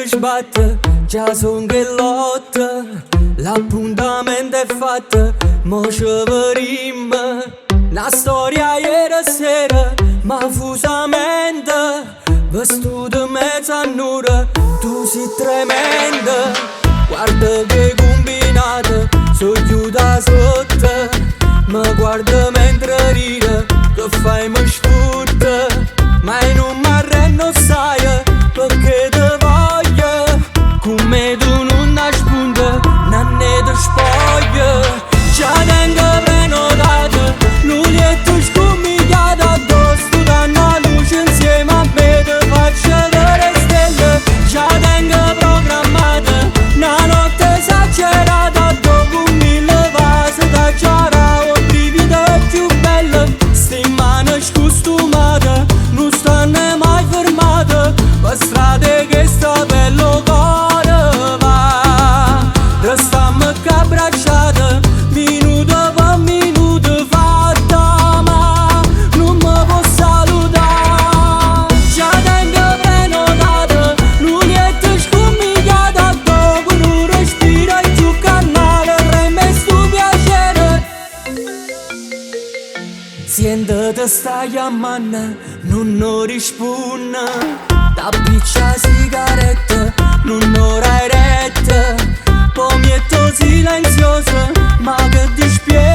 sbatte, già son che lotta. L'appuntamento è fatto, mo ci vedremo. Una storia ieri sera, ma fusamente. Vestuto mezz'annura, tu sei tremenda. Guarda che combinata, so chiusa sotto. Ma guarda mentre ride, che fai mi sfutta. Ma non mi arrendo sai, perché te voglio. Come tu non hai spunta, nanne te spoglia. Già tengo prenotato, l'ulietto scomigliato addosso. Danno la luce insieme a me, te faccio vedere stelle. Già tengo programmata, una notte esagerata. Dopo 1000 vasi da giara, ho brivido più belle. Ste mani scostumate, non stanno mai fermate. Per strade che sta bello cuore va. Restiamo che abbracciate, minuto per minuto fatta. Ma non mi può salutare. Già tengo prenotato, l'ulietto scomigliato. Dopo non respira più canale, preme sto piacere. Sento te stai chiamando, non risponde. Da piccia sigaretta, non ora retta. Poi metto silenziosa, ma che ti spiego.